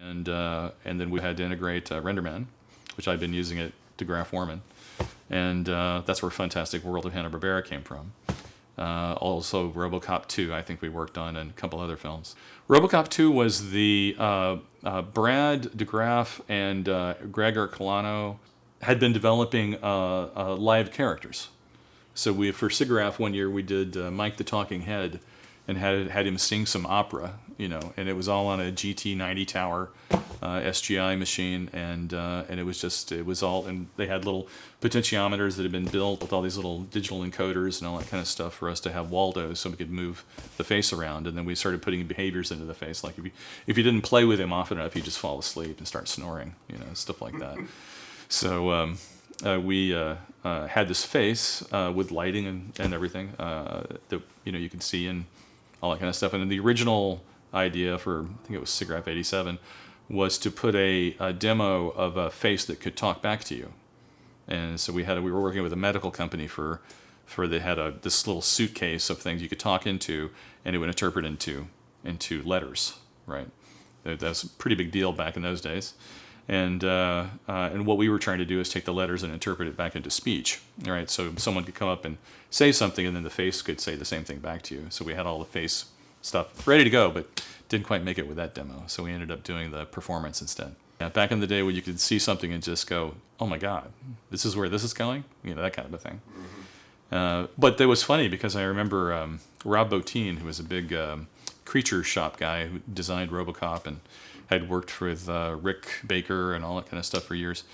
and then we had to integrate RenderMan, which I've been using at deGraf-Wahrman, and that's where Fantastic World of Hanna-Barbera came from. Also RoboCop 2, I think we worked on, and a couple other films. RoboCop 2 was the Brad deGraf and Gregor Colano had been developing live characters. So for SIGGRAPH one year we did Mike the Talking Head, and had him sing some opera, and it was all on a GT90 tower SGI machine, and it was all, and they had little potentiometers that had been built with all these little digital encoders and all that kind of stuff for us to have Waldos so we could move the face around, and then we started putting behaviors into the face, like if you didn't play with him often enough, he'd just fall asleep and start snoring, stuff like that. So we had this face with lighting and everything that you can see and all that kind of stuff. And then the original idea for, I think it was SIGGRAPH 87, was to put a demo of a face that could talk back to you. And so we were working with a medical company they had this little suitcase of things you could talk into, and it would interpret into letters, right? That was a pretty big deal back in those days. And what we were trying to do is take the letters and interpret it back into speech, right? So someone could come up and say something, and then the face could say the same thing back to you. So we had all the face stuff ready to go, but didn't quite make it with that demo. So we ended up doing the performance instead. Yeah, back in the day when you could see something and just go, "Oh my God, this is where this is going," that kind of a thing. Mm-hmm. But it was funny because I remember Rob Bottin, who was a big creature shop guy who designed RoboCop and had worked with Rick Baker and all that kind of stuff for years,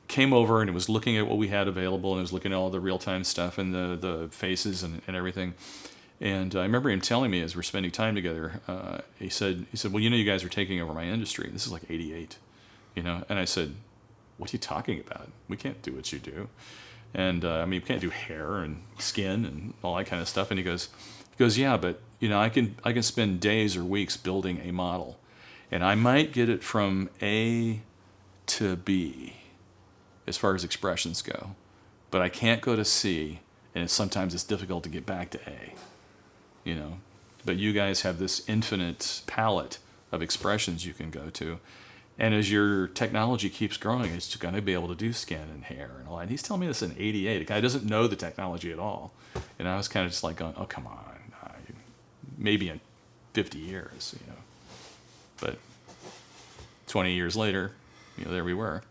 came over and was looking at what we had available, and was looking at all the real-time stuff and the faces and everything. And I remember him telling me as we're spending time together, he said, "Well, you guys are taking over my industry. This is like '88, And I said, "What are you talking about? We can't do what you do. And we can't do hair and skin and all that kind of stuff." And he goes, "Yeah, but I can spend days or weeks building a model, and I might get it from A to B as far as expressions go, but I can't go to C, and sometimes it's difficult to get back to A, But you guys have this infinite palette of expressions you can go to, and as your technology keeps growing, it's going to be able to do skin and hair and all that." And he's telling me this in '88. A guy doesn't know the technology at all, and I was kind of just like going, "Oh, come on, maybe in 50 years, But 20 years later, there we were.